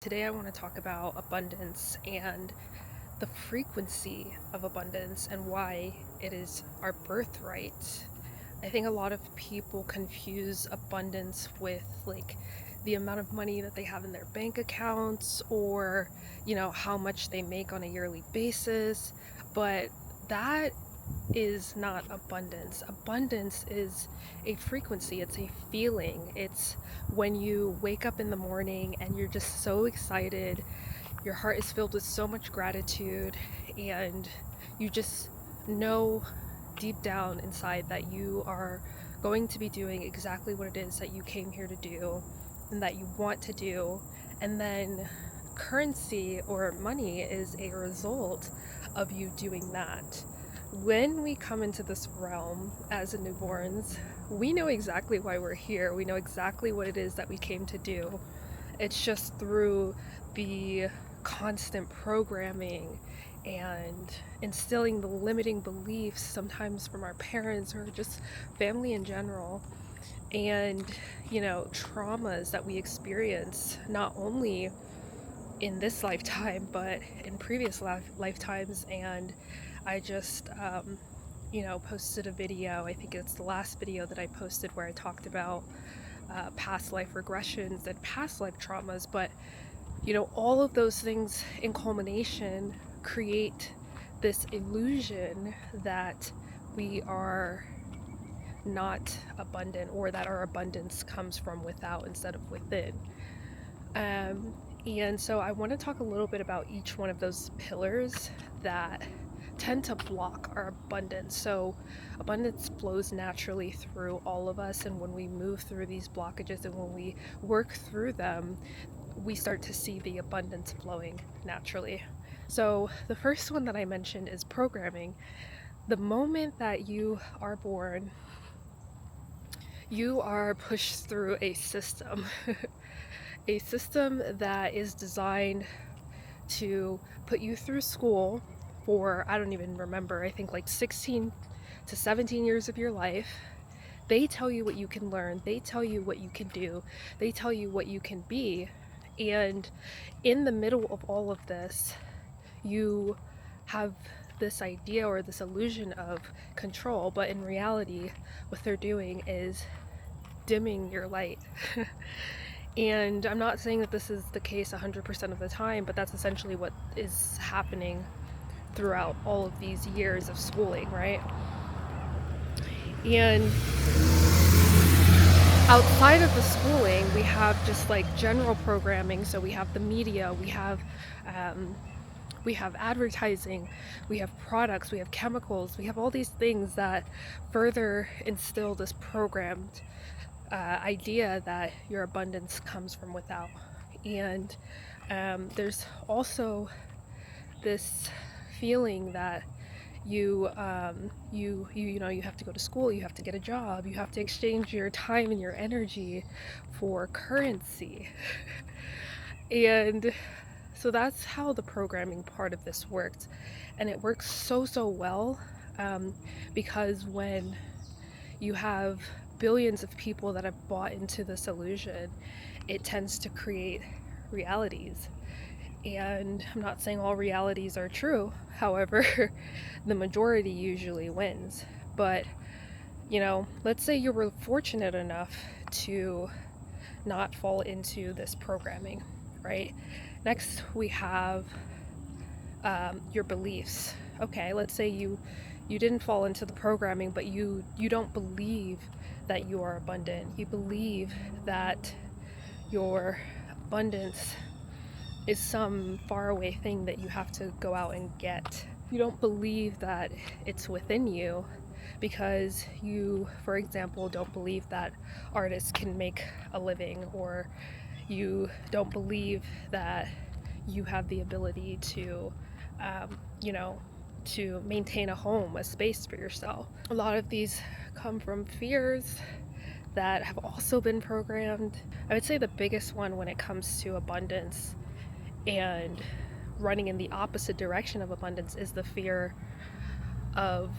Today I want to talk about abundance and the frequency of abundance and why it is our birthright. I think a lot of people confuse abundance with the amount of money that they have in their bank accounts or, how much they make on a yearly basis, but that is not abundance. Abundance is a frequency, it's a feeling. It's when you wake up in the morning and you're just so excited, your heart is filled with so much gratitude, and you just know deep down inside that you are going to be doing exactly what it is that you came here to do and that you want to do. And then currency or money is a result of you doing that. When we come into this realm as newborns, we know exactly why we're here. We know exactly what it is that we came to do. It's just through the constant programming and instilling the limiting beliefs, sometimes from our parents or just family in general, and traumas that we experience not only in this lifetime but in previous lifetimes. And I just posted a video. I think it's the last video that I posted where I talked about past life regressions and past life traumas. But all of those things in culmination create this illusion that we are not abundant, or that our abundance comes from without instead of within. And so I want to talk a little bit about each one of those pillars that tend to block our abundance. So abundance flows naturally through all of us, and when we move through these blockages and when we work through them, we start to see the abundance flowing naturally. So the first one that I mentioned is programming. The moment that you are born, you are pushed through a system. A system that is designed to put you through school for, I don't even remember, I think like 16 to 17 years of your life. They tell you what you can learn, they tell you what you can do, they tell you what you can be. And in the middle of all of this, you have this idea or this illusion of control, but in reality, what they're doing is dimming your light. And I'm not saying that this is the case 100% of the time, but that's essentially what is happening throughout all of these years of schooling, right? And outside of the schooling, we have just like general programming. So we have the media, we have advertising, we have products, we have chemicals, we have all these things that further instill this programmed idea that your abundance comes from without. And there's also this feeling that you have to go to school, you have to get a job, you have to exchange your time and your energy for currency. And so that's how the programming part of this worked, and it works so well, because when you have billions of people that have bought into this illusion, it tends to create realities. And I'm not saying all realities are true, however, the majority usually wins. But, let's say you were fortunate enough to not fall into this programming, right? Next, we have your beliefs. Okay, let's say you didn't fall into the programming, but you don't believe that you are abundant. You believe that your abundance is some faraway thing that you have to go out and get. You don't believe that it's within you because you, for example, don't believe that artists can make a living, or you don't believe that you have the ability to, you know, to maintain a home, a space for yourself. A lot of these come from fears that have also been programmed. I would say the biggest one when it comes to abundance and running in the opposite direction of abundance is the fear of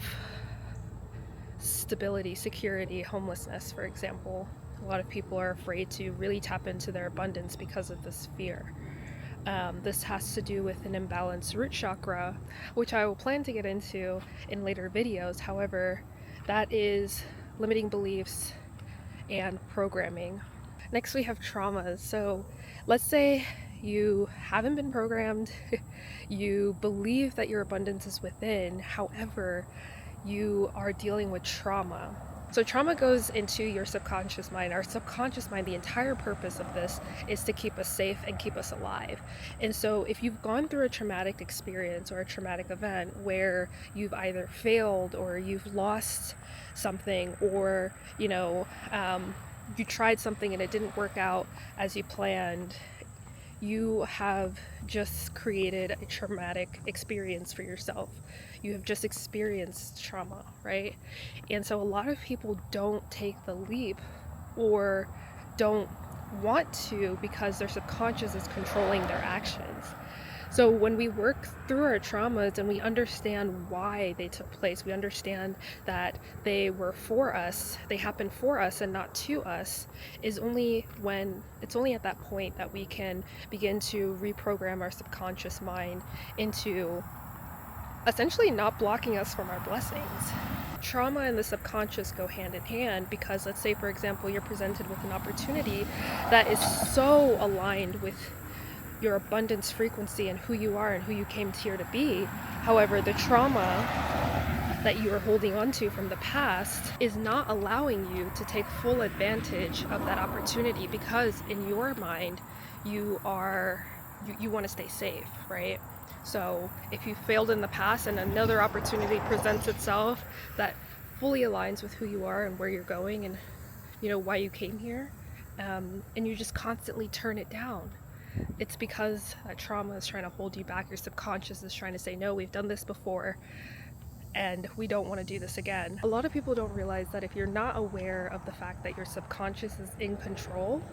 stability, security, homelessness, for example. A lot of people are afraid to really tap into their abundance because of this fear. This has to do with an imbalanced root chakra, which I will plan to get into in later videos. However, that is limiting beliefs and programming. Next, we have traumas. So let's say you haven't been programmed, you believe that your abundance is within, however, you are dealing with trauma. So trauma goes into your subconscious mind. Our subconscious mind, the entire purpose of this is to keep us safe and keep us alive. And so if you've gone through a traumatic experience or a traumatic event where you've either failed or you've lost something, or you tried something and it didn't work out as you planned, you have just created a traumatic experience for yourself. You have just experienced trauma, right? And so a lot of people don't take the leap or don't want to because their subconscious is controlling their actions. So when we work through our traumas and we understand why they took place, we understand that they were for us, they happened for us and not to us, it's only at that point that we can begin to reprogram our subconscious mind into essentially not blocking us from our blessings. Trauma and the subconscious go hand in hand because, let's say, for example, you're presented with an opportunity that is so aligned with your abundance frequency and who you are and who you came here to be. However, the trauma that you are holding on to from the past is not allowing you to take full advantage of that opportunity because in your mind you want to stay safe, right? So if you failed in the past and another opportunity presents itself that fully aligns with who you are and where you're going and why you came here, and you just constantly turn it down, it's because that trauma is trying to hold you back. Your subconscious is trying to say, no, we've done this before and we don't want to do this again. A lot of people don't realize that if you're not aware of the fact that your subconscious is in control,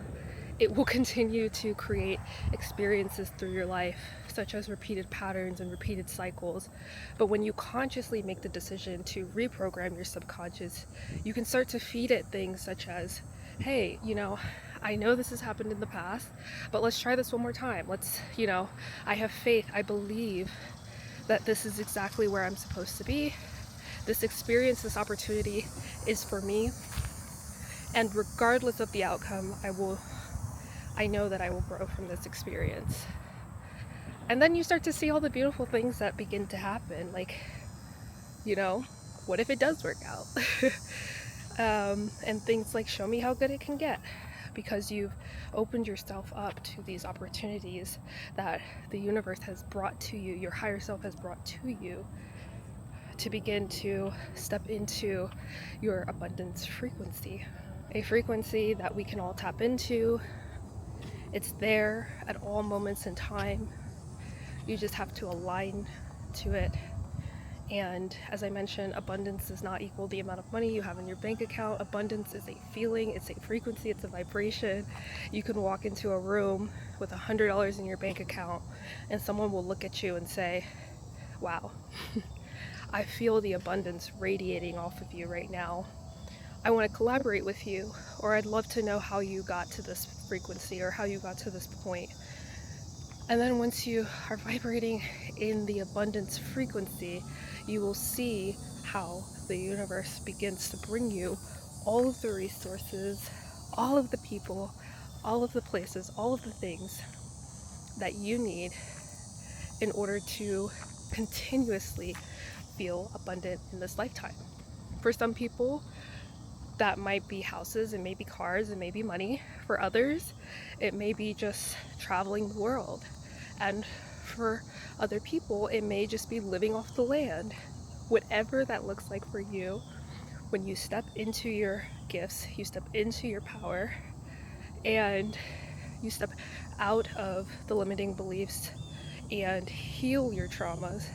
it will continue to create experiences through your life, such as repeated patterns and repeated cycles. But when you consciously make the decision to reprogram your subconscious, you can start to feed it things such as, hey, I know this has happened in the past, but let's try this one more time. I have faith, I believe that this is exactly where I'm supposed to be. This experience, this opportunity is for me. And regardless of the outcome, I know that I will grow from this experience. And then you start to see all the beautiful things that begin to happen. Like, what if it does work out? And things like, show me how good it can get. Because you've opened yourself up to these opportunities that the universe has brought to you, your higher self has brought to you, to begin to step into your abundance frequency. A frequency that we can all tap into. It's there at all moments in time. You just have to align to it. And as I mentioned, abundance does not equal the amount of money you have in your bank account. Abundance is a feeling, it's a frequency, it's a vibration. You can walk into a room with $100 in your bank account and someone will look at you and say, wow, I feel the abundance radiating off of you right now. I want to collaborate with you, or I'd love to know how you got to this frequency or how you got to this point. And then once you are vibrating in the abundance frequency, you will see how the universe begins to bring you all of the resources, all of the people, all of the places, all of the things that you need in order to continuously feel abundant in this lifetime. For some people, that might be houses, it may be cars, it may be money. For others, it may be just traveling the world. And for other people, it may just be living off the land. Whatever that looks like for you, when you step into your gifts, you step into your power, and you step out of the limiting beliefs and heal your traumas,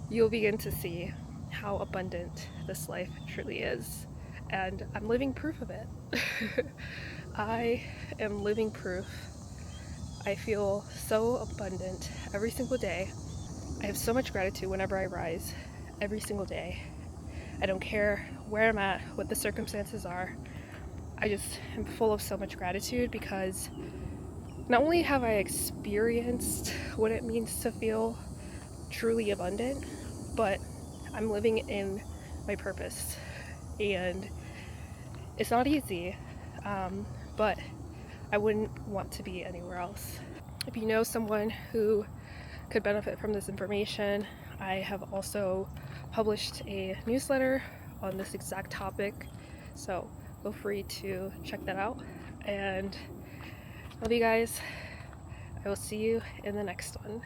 you'll begin to see how abundant this life truly is. And I'm living proof of it. I am living proof. I feel so abundant every single day. I have so much gratitude whenever I rise, every single day. I don't care where I'm at, what the circumstances are. I just am full of so much gratitude because Not only have I experienced what it means to feel truly abundant, but I'm living in my purpose. And it's not easy, but I wouldn't want to be anywhere else. If you know someone who could benefit from this information, I have also published a newsletter on this exact topic, so feel free to check that out. And love you guys. I will see you in the next one.